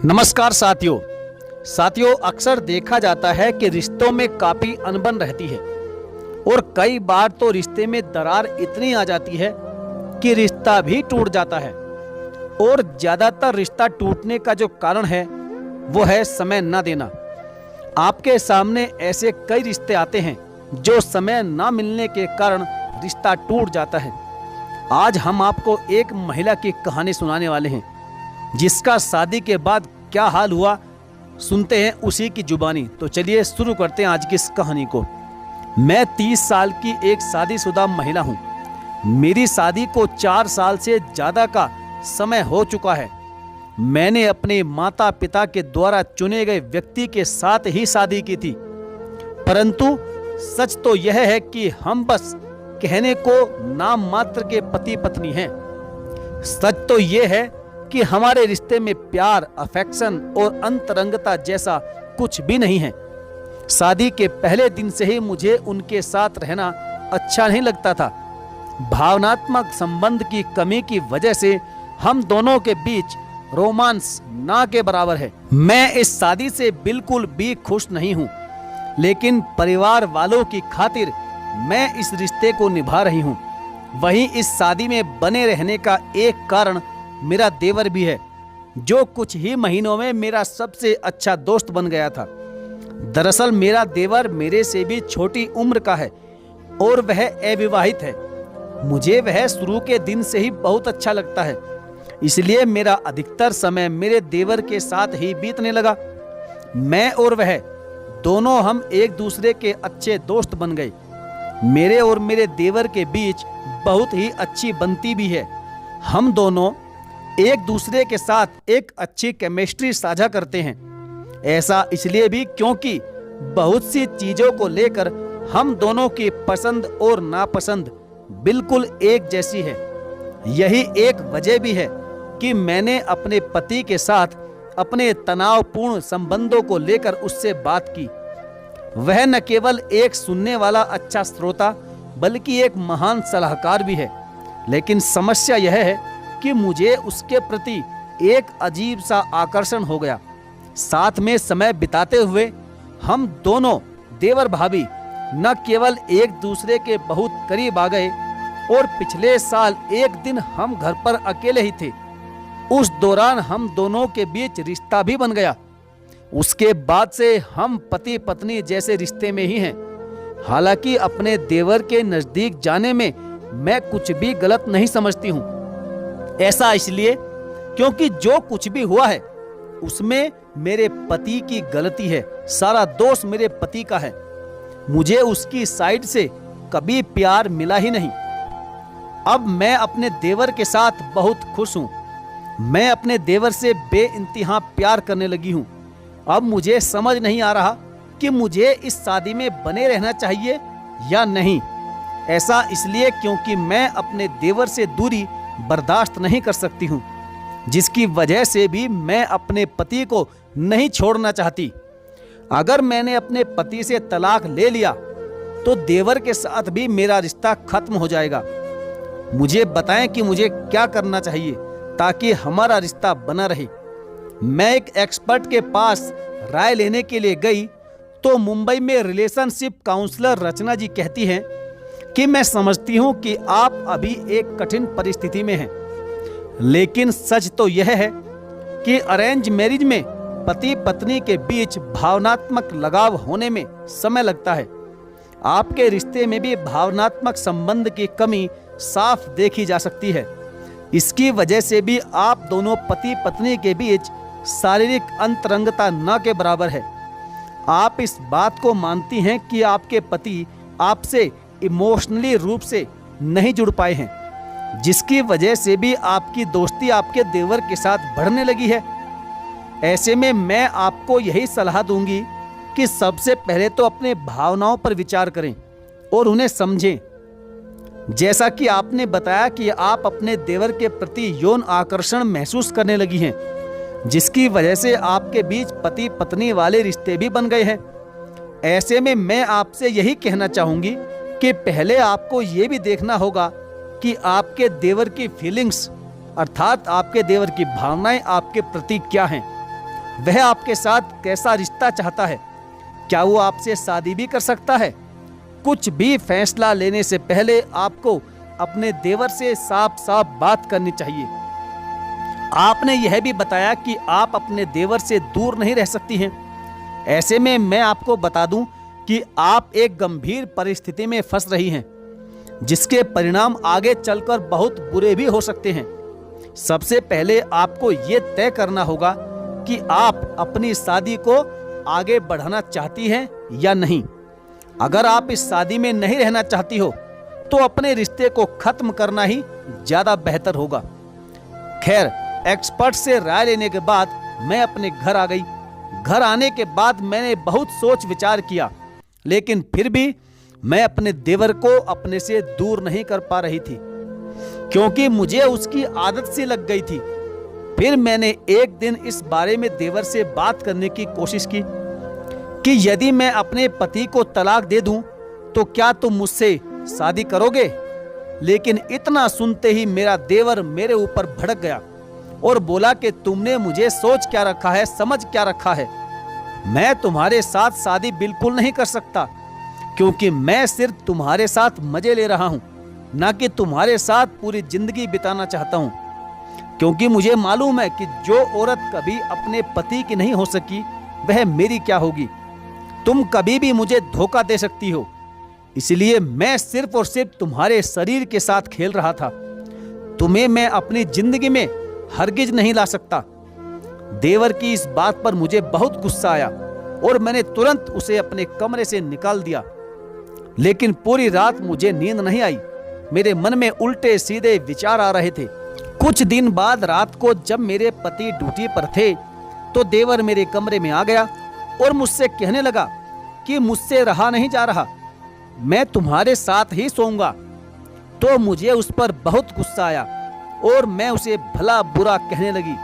नमस्कार साथियों, अक्सर देखा जाता है कि रिश्तों में काफी अनबन रहती है और कई बार तो रिश्ते में दरार इतनी आ जाती है कि रिश्ता भी टूट जाता है। और ज्यादातर रिश्ता टूटने का जो कारण है वो है समय न देना। आपके सामने ऐसे कई रिश्ते आते हैं जो समय न मिलने के कारण रिश्ता टूट जाता है। आज हम आपको एक महिला की कहानी सुनाने वाले हैं जिसका शादी के बाद क्या हाल हुआ, सुनते हैं उसी की जुबानी। तो चलिए शुरू करते हैं आज की इस कहानी को। मैं 30 साल की एक शादीशुदा महिला हूँ। मेरी शादी को 4 साल से ज़्यादा का समय हो चुका है। मैंने अपने माता पिता के द्वारा चुने गए व्यक्ति के साथ ही शादी की थी, परंतु सच तो यह है कि हम बस कहने को नाम मात्र के पति पत्नी हैं। सच तो यह है कि हमारे रिश्ते में प्यार, अफेक्शन और अंतरंगता जैसा कुछ भी नहीं है। शादी के पहले दिन से ही मुझे उनके साथ रहना अच्छा नहीं लगता था। भावनात्मक संबंध की कमी की वजह से हम दोनों के बीच रोमांस ना के बराबर है। मैं इस शादी से बिल्कुल भी खुश नहीं हूँ, लेकिन परिवार वालों की खातिर मैं इस रिश्ते को निभा रही हूँ। वहीं इस शादी में बने रहने का एक कारण मेरा देवर भी है, जो कुछ ही महीनों में मेरा सबसे अच्छा दोस्त बन गया था। दरअसल मेरा देवर मेरे से भी छोटी उम्र का है और वह अविवाहित है। मुझे वह शुरू के दिन से ही बहुत अच्छा लगता है, इसलिए मेरा अधिकतर समय मेरे देवर के साथ ही बीतने लगा। मैं और वह दोनों हम एक दूसरे के अच्छे दोस्त बन गए। मेरे और मेरे देवर के बीच बहुत ही अच्छी बनती भी है। हम दोनों एक दूसरे के साथ एक अच्छी केमिस्ट्री साझा करते हैं। ऐसा इसलिए भी क्योंकि बहुत सी चीजों को लेकर हम दोनों की पसंद और नापसंद बिल्कुल एक जैसी है। यही एक वजह भी है कि मैंने अपने पति के साथ अपने तनावपूर्ण संबंधों को लेकर उससे बात की। वह न केवल एक सुनने वाला अच्छा श्रोता बल्कि एक महान सलाहकार भी है। लेकिन समस्या यह है कि मुझे उसके प्रति एक अजीब सा आकर्षण हो गया। साथ में समय बिताते हुए हम दोनों देवर भाभी न केवल एक दूसरे के बहुत करीब आ गए, और पिछले साल एक दिन हम घर पर अकेले ही थे। उस दौरान हम दोनों के बीच रिश्ता भी बन गया। उसके बाद से हम पति पत्नी जैसे रिश्ते में ही हैं। हालांकि अपने देवर के नजदीक जाने में मैं कुछ भी गलत नहीं समझती हूँ। ऐसा इसलिए क्योंकि जो कुछ भी हुआ है उसमें मेरे पति की गलती है। सारा दोष मेरे पति का है। मुझे उसकी साइड से कभी प्यार मिला ही नहीं। अब मैं अपने देवर के साथ बहुत खुश हूँ। मैं अपने देवर से बेइंतहा प्यार करने लगी हूँ। अब मुझे समझ नहीं आ रहा कि मुझे इस शादी में बने रहना चाहिए या नहीं। ऐसा इसलिए क्योंकि मैं अपने देवर से दूरी बर्दाश्त नहीं कर सकती हूँ, जिसकी वजह से भी मैं अपने पति को नहीं छोड़ना चाहती। अगर मैंने अपने पति से तलाक ले लिया तो देवर के साथ भी मेरा रिश्ता खत्म हो जाएगा। मुझे बताएं कि मुझे क्या करना चाहिए ताकि हमारा रिश्ता बना रहे। मैं एक एक्सपर्ट के पास राय लेने के लिए गई तो मुंबई में रिलेशनशिप काउंसलर रचना जी कहती हैं कि मैं समझती हूं कि आप अभी एक कठिन परिस्थिति में हैं, लेकिन सच तो यह है कि अरेंज मैरिज में पति पत्नी के बीच भावनात्मक लगाव होने में समय लगता है। आपके रिश्ते में भी भावनात्मक संबंध की कमी साफ देखी जा सकती है। इसकी वजह से भी आप दोनों पति पत्नी के बीच शारीरिक अंतरंगता न के बराबर है। आप इस बात को मानती हैं कि आपके पति आपसे इमोशनली रूप से नहीं जुड़ पाए हैं, जिसकी वजह से भी आपकी दोस्ती आपके देवर के साथ बढ़ने लगी है। ऐसे में मैं आपको यही सलाह दूंगी कि सबसे पहले तो अपने भावनाओं पर विचार करें और उन्हें समझें। जैसा कि आपने बताया कि आप अपने देवर के प्रति यौन आकर्षण महसूस करने लगी हैं, जिसकी वजह से आपके बीच पति पत्नी वाले रिश्ते भी बन गए हैं। ऐसे में मैं आपसे यही कहना चाहूंगी कि पहले आपको ये भी देखना होगा कि आपके देवर की फीलिंग्स अर्थात आपके देवर की भावनाएं आपके प्रति क्या हैं। वह आपके साथ कैसा रिश्ता चाहता है, क्या वो आपसे शादी भी कर सकता है। कुछ भी फैसला लेने से पहले आपको अपने देवर से साफ साफ बात करनी चाहिए। आपने यह भी बताया कि आप अपने देवर से दूर नहीं रह सकती हैं। ऐसे में मैं आपको बता दूं कि आप एक गंभीर परिस्थिति में फंस रही हैं, जिसके परिणाम आगे चलकर बहुत बुरे भी हो सकते हैं। सबसे पहले आपको ये तय करना होगा कि आप अपनी शादी को आगे बढ़ाना चाहती हैं या नहीं। अगर आप इस शादी में नहीं रहना चाहती हो तो अपने रिश्ते को खत्म करना ही ज्यादा बेहतर होगा। खैर, एक्सपर्ट से राय लेने के बाद मैं अपने घर आ गई। घर आने के बाद मैंने बहुत सोच विचार किया, लेकिन फिर भी मैं अपने देवर को अपने से दूर नहीं कर पा रही थी, क्योंकि मुझे उसकी आदत सी लग गई थी। फिर मैंने एक दिन इस बारे में देवर से बात करने की कोशिश की कि यदि मैं अपने पति को तलाक दे दूं तो क्या तुम मुझसे शादी करोगे। लेकिन इतना सुनते ही मेरा देवर मेरे ऊपर भड़क गया और बोला कि तुमने मुझे सोच क्या रखा है, समझ क्या रखा है। मैं तुम्हारे साथ शादी बिल्कुल नहीं कर सकता, क्योंकि मैं सिर्फ तुम्हारे साथ मजे ले रहा हूं, ना कि तुम्हारे साथ पूरी जिंदगी बिताना चाहता हूं। क्योंकि मुझे मालूम है कि जो औरत कभी अपने पति की नहीं हो सकी वह मेरी क्या होगी। तुम कभी भी मुझे धोखा दे सकती हो, इसलिए मैं सिर्फ और सिर्फ तुम्हारे शरीर के साथ खेल रहा था। तुम्हें मैं अपनी जिंदगी में हरगिज नहीं ला सकता। देवर की इस बात पर मुझे बहुत गुस्सा आया और मैंने तुरंत उसे अपने कमरे से निकाल दिया। लेकिन पूरी रात मुझे नींद नहीं आई। मेरे मन में उल्टे सीधे विचार आ रहे थे। कुछ दिन बाद रात को जब मेरे पति ड्यूटी पर थे तो देवर मेरे कमरे में आ गया और मुझसे कहने लगा कि मुझसे रहा नहीं जा रहा, मैं तुम्हारे साथ ही सोऊंगा। तो मुझे उस पर बहुत गुस्सा आया और मैं उसे भला बुरा कहने लगी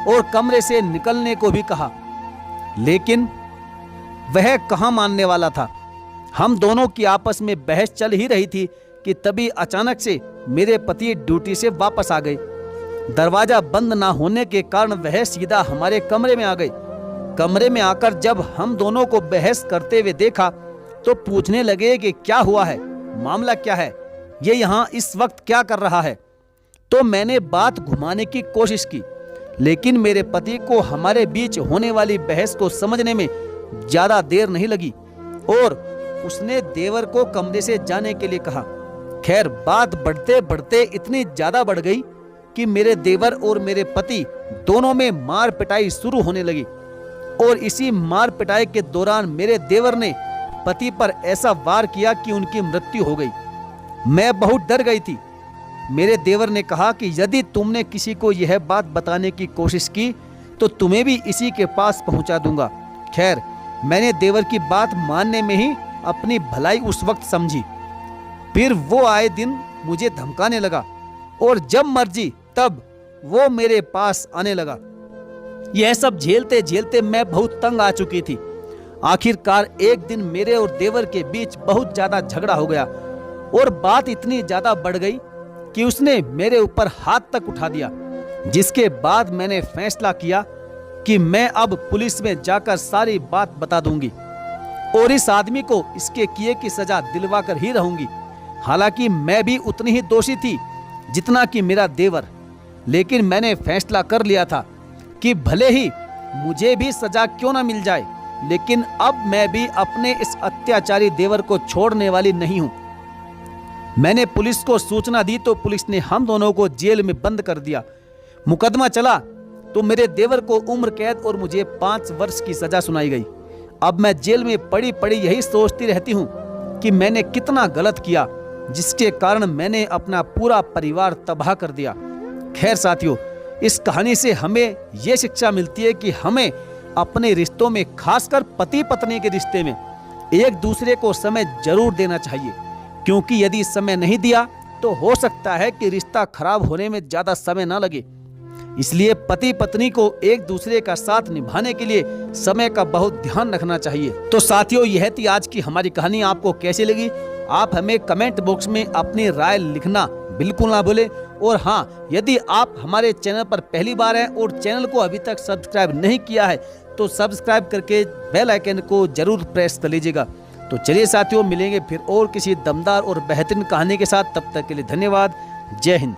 और कमरे से निकलने को भी कहा, लेकिन वह कहां मानने वाला था। हम दोनों की आपस में बहस चल ही रही थी कि तभी अचानक से मेरे पति ड्यूटी से वापस आ गए। दरवाजा बंद ना होने के कारण वह सीधा हमारे कमरे में आ गए। कमरे में आकर जब हम दोनों को बहस करते हुए देखा तो पूछने लगे कि क्या हुआ है, मामला क्या है, ये यहाँ इस वक्त क्या कर रहा है। तो मैंने बात घुमाने की कोशिश की, लेकिन मेरे पति को हमारे बीच होने वाली बहस को समझने में ज्यादा देर नहीं लगी और उसने देवर को कमरे से जाने के लिए कहा। खैर, बात बढ़ते बढ़ते इतनी ज्यादा बढ़ गई कि मेरे देवर और मेरे पति दोनों में मार पिटाई शुरू होने लगी और इसी मार पिटाई के दौरान मेरे देवर ने पति पर ऐसा वार किया कि उनकी मृत्यु हो गई। मैं बहुत डर गई थी। मेरे देवर ने कहा कि यदि तुमने किसी को यह बात बताने की कोशिश की तो तुम्हें भी इसी के पास पहुंचा दूंगा। खैर, मैंने देवर की बात मानने में ही अपनी भलाई उस वक्त समझी। फिर वो आए दिन मुझे धमकाने लगा और जब मर्जी तब वो मेरे पास आने लगा। यह सब झेलते झेलते मैं बहुत तंग आ चुकी थी। आखिरकार एक दिन मेरे और देवर के बीच बहुत ज्यादा झगड़ा हो गया और बात इतनी ज्यादा बढ़ गई कि उसने मेरे ऊपर हाथ तक उठा दिया, जिसके बाद मैंने फैसला किया कि मैं अब पुलिस में जाकर सारी बात बता दूंगी और इस आदमी को इसके किए की सजा दिलवा कर ही रहूंगी। हालांकि मैं भी उतनी ही दोषी थी जितना कि मेरा देवर, लेकिन मैंने फैसला कर लिया था कि भले ही मुझे भी सजा क्यों ना मिल जाए, लेकिन अब मैं भी अपने इस अत्याचारी देवर को छोड़ने वाली नहीं हूं। मैंने पुलिस को सूचना दी तो पुलिस ने हम दोनों को जेल में बंद कर दिया। मुकदमा चला तो मेरे देवर को उम्र कैद और मुझे 5 वर्ष की सजा सुनाई गई। अब मैं जेल में पड़ी पड़ी यही सोचती रहती हूँ कि मैंने कितना गलत किया, जिसके कारण मैंने अपना पूरा परिवार तबाह कर दिया। खैर साथियों, इस कहानी से हमें यह शिक्षा मिलती है कि हमें अपने रिश्तों में, खासकर पति पत्नी के रिश्ते में, एक दूसरे को समय जरूर देना चाहिए, क्योंकि यदि समय नहीं दिया तो हो सकता है कि रिश्ता खराब होने में ज्यादा समय ना लगे। इसलिए पति पत्नी को एक दूसरे का साथ निभाने के लिए समय का बहुत ध्यान रखना चाहिए। तो साथियों, यह थी आज की हमारी कहानी। आपको कैसी लगी आप हमें कमेंट बॉक्स में अपनी राय लिखना बिल्कुल ना भूलें और हाँ, यदि आप हमारे चैनल पर पहली बार हैं और चैनल को अभी तक सब्सक्राइब नहीं किया है तो सब्सक्राइब करके बेल आइकन को जरूर प्रेस कर लीजिएगा। तो चलिए साथियों, मिलेंगे फिर और किसी दमदार और बेहतरीन कहानी के साथ। तब तक के लिए धन्यवाद। जय हिंद।